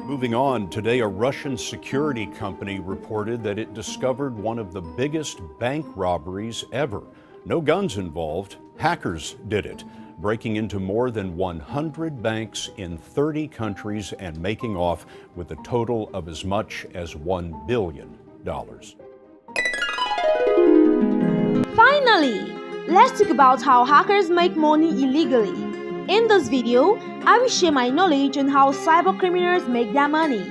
Moving on, today a Russian security company reported that it discovered one of the biggest bank robberies ever. No guns involved, hackers did it, breaking into more than 100 banks in 30 countries and making off with a total of as much as $1 billion. Finally, let's talk about how hackers make money illegally. In this video, I will share my knowledge on how cyber criminals make their money.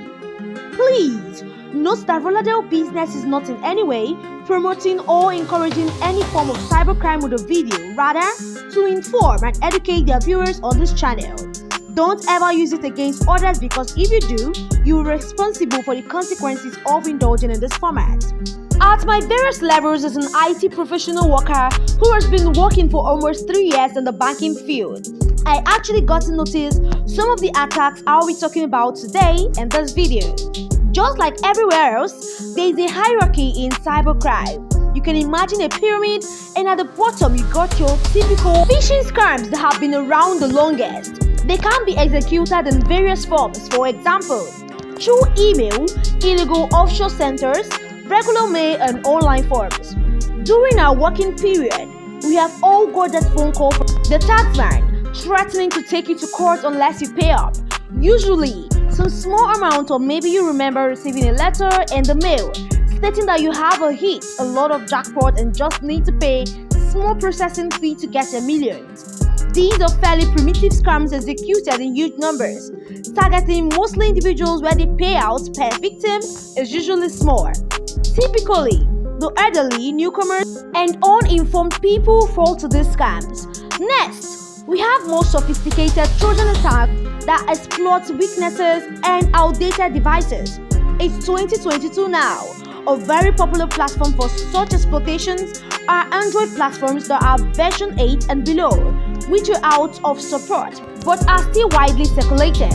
Please note that Roladel business is not in any way promoting or encouraging any form of cybercrime with a video, rather to inform and educate their viewers on this channel. Don't ever use it against others, because if you do, you are responsible for the consequences of indulging in this format. At my various levels as an IT professional worker who has been working for almost 3 years in the banking field, I actually got to notice some of the attacks I'll be talking about today in this video. Just like everywhere else, there is a hierarchy in cybercrime. You can imagine a pyramid, and at the bottom you got your typical phishing scams that have been around the longest. They can be executed in various forms, for example, through email, illegal offshore centers, regular mail, and online forms. During our working period, we have all got that phone call from the taxman threatening to take you to court unless you pay up. Usually, some small amount, or maybe you remember receiving a letter in the mail stating that you have hit a lot of jackpot and just need to pay small processing fee to get your millions. These are fairly primitive scams executed in huge numbers, targeting mostly individuals where the payouts per victim is usually small. Typically, the elderly, newcomers, and uninformed people fall to these scams. Next, we have more sophisticated Trojan attacks that exploit weaknesses and outdated devices. It's 2022 now. A very popular platform for such exploitations are Android platforms that are version 8 and below, which are out of support but are still widely circulated.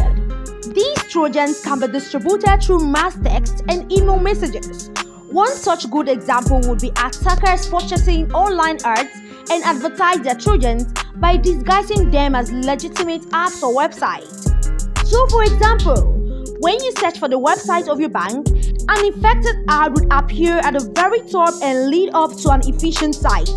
These Trojans can be distributed through mass text and email messages. One such good example would be attackers purchasing online ads and advertise their Trojans by disguising them as legitimate apps or websites. So for example, when you search for the website of your bank, an infected ad would appear at the very top and lead up to an efficient site,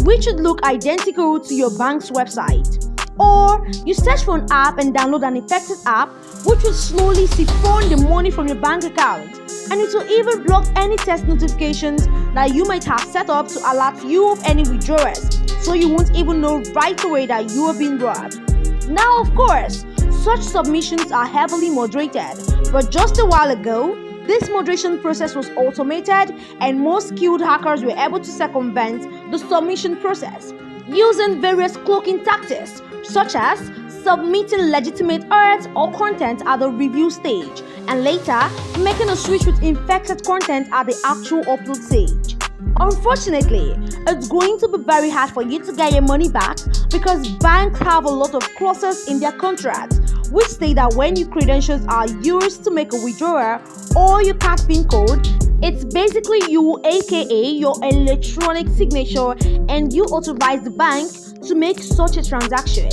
which would look identical to your bank's website. Or you search for an app and download an infected app, which will slowly siphon the money from your bank account, and it will even block any text notifications that you might have set up to alert you of any withdrawals, so you won't even know right away that you are being robbed. Now, of course, such submissions are heavily moderated, but just a while ago, this moderation process was automated, and most skilled hackers were able to circumvent the submission process using various cloaking tactics, such as submitting legitimate ads or content at the review stage, and later making a switch with infected content at the actual upload stage. Unfortunately, it's going to be very hard for you to get your money back, because banks have a lot of clauses in their contracts which state that when your credentials are used to make a withdrawal or your card PIN code, it's basically you, aka your electronic signature, and you authorize the bank to make such a transaction.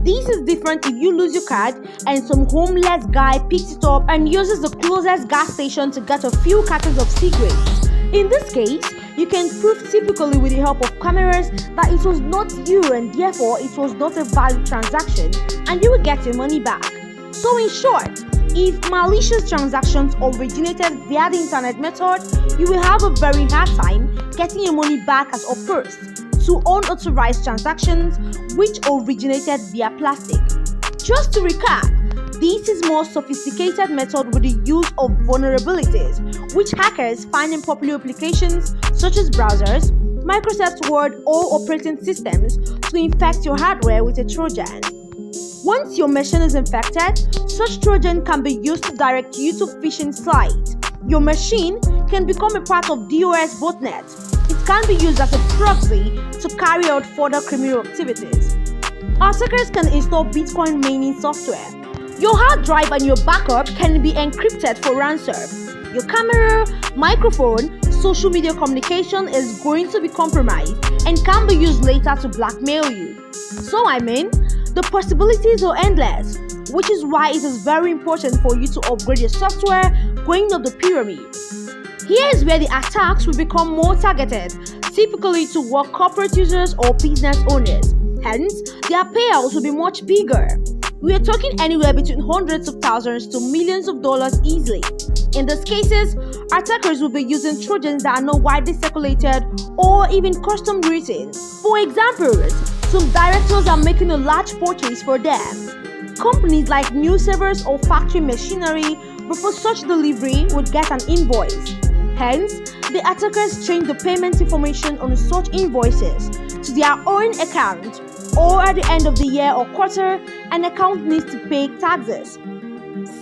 This is different if you lose your card and some homeless guy picks it up and uses the closest gas station to get a few cartons of cigarettes. In this case, you can prove typically with the help of cameras that it was not you, and therefore it was not a valid transaction, and you will get your money back. So in short, if malicious transactions originated via the internet method, you will have a very hard time getting your money back as opposed to unauthorized transactions which originated via plastic. Just to recap, this is more sophisticated method with the use of vulnerabilities which hackers find in popular applications such as browsers, Microsoft Word, or operating systems to infect your hardware with a Trojan. Once your machine is infected, such Trojan can be used to direct you to phishing sites. Your machine can become a part of DOS botnet. It can be used as a proxy to carry out further criminal activities. Attackers can install Bitcoin mining software. Your hard drive and your backup can be encrypted for ransom. Your camera, microphone, social media communication is going to be compromised and can be used later to blackmail you. So the possibilities are endless. which is why it is very important for you to upgrade your software going up the pyramid. Here is where the attacks will become more targeted, typically toward corporate users or business owners. Hence, their payouts will be much bigger. We are talking anywhere between hundreds of thousands to millions of dollars easily. In these cases, attackers will be using Trojans that are not widely circulated or even custom written. For example, some directors are making a large purchase for them. Companies like new servers or factory machinery before such delivery would get an invoice. Hence, the attackers change the payment information on such invoices to their own account, or at the end of the year or quarter, an account needs to pay taxes.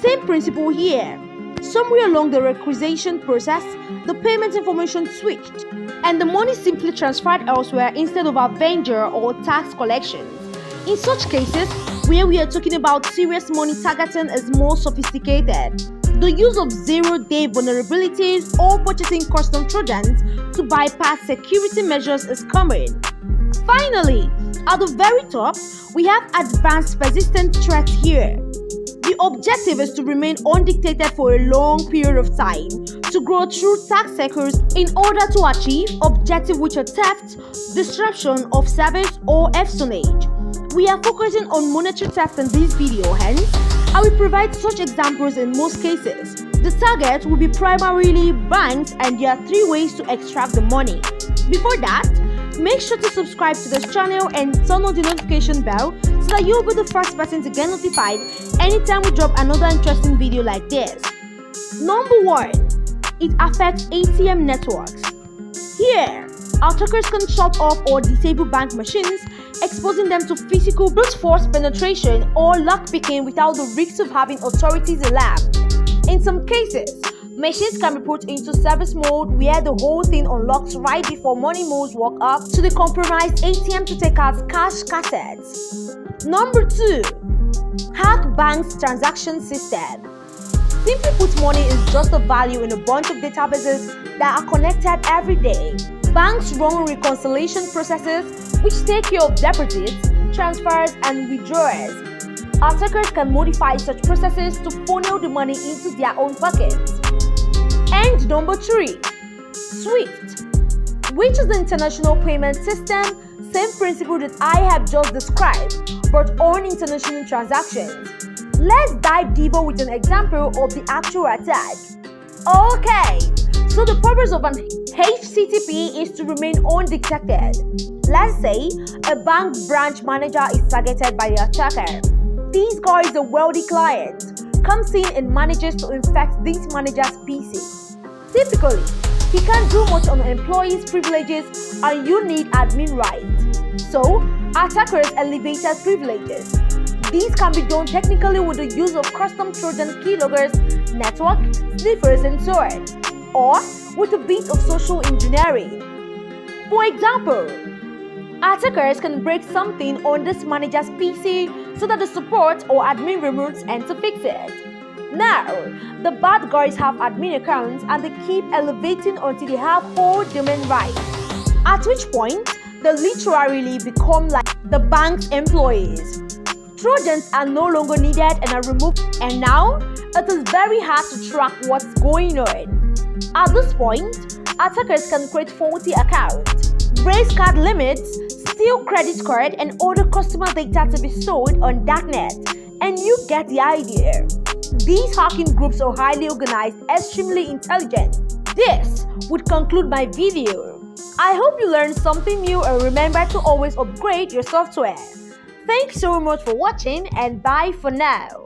Same principle here. Somewhere along the requisition process, the payment information switched, and the money simply transferred elsewhere instead of a vendor or tax collections. In such cases, where we are talking about serious money targeting is more sophisticated. The use of zero-day vulnerabilities or purchasing custom Trojans to bypass security measures is common. Finally, at the very top, we have advanced persistent threats here. The objective is to remain undetected for a long period of time, to grow through tax cycles in order to achieve objectives which are theft, disruption of service, or espionage. We are focusing on monetary theft in this video, hence, I will provide such examples in most cases. The target will be primarily banks, and there are 3 ways to extract the money. Before that, make sure to subscribe to this channel and turn on the notification bell so that you'll be the first person to get notified anytime we drop another interesting video like this. Number 1. It affects ATM networks. Here, attackers can shut off or disable bank machines, exposing them to physical brute force penetration or lockpicking without the risk of having authorities alarmed. In some cases, machines can be put into service mode where the whole thing unlocks right before money moves walk up to the compromised ATM to take out cash cassettes. Number 2. Hack banks' transaction system. Simply put, money is just a value in a bunch of databases that are connected every day. Banks run reconciliation processes which take care of deposits, transfers, and withdrawals. Attackers can modify such processes to funnel the money into their own pockets. And number 3, SWIFT, which is the international payment system, same principle that I have just described, but on international transactions. Let's dive deeper with an example of the actual attack. Okay, so the purpose of an HTTP is to remain undetected. Let's say a bank branch manager is targeted by the attacker. This guy is a wealthy client, comes in and manages to infect this manager's PC. Typically, he can't do much on employees' privileges and you need admin rights. So, attackers elevated privileges. These can be done technically with the use of custom Trojan keyloggers, network, sniffers, and so on, or with a bit of social engineering. For example, attackers can break something on this manager's PC so that the support or admin remotes and to fix it. Now, the bad guys have admin accounts and they keep elevating until they have whole domain rights, at which point they literally become like the bank's employees. Trojans are no longer needed and are removed, and now it is very hard to track what's going on. At this point, attackers can create faulty accounts, raise card limits, steal credit card and other customer data to be sold on darknet, and you get the idea. These hacking groups are highly organized, extremely intelligent. This would conclude my video. I hope you learned something new and remember to always upgrade your software. Thanks so much for watching and bye for now.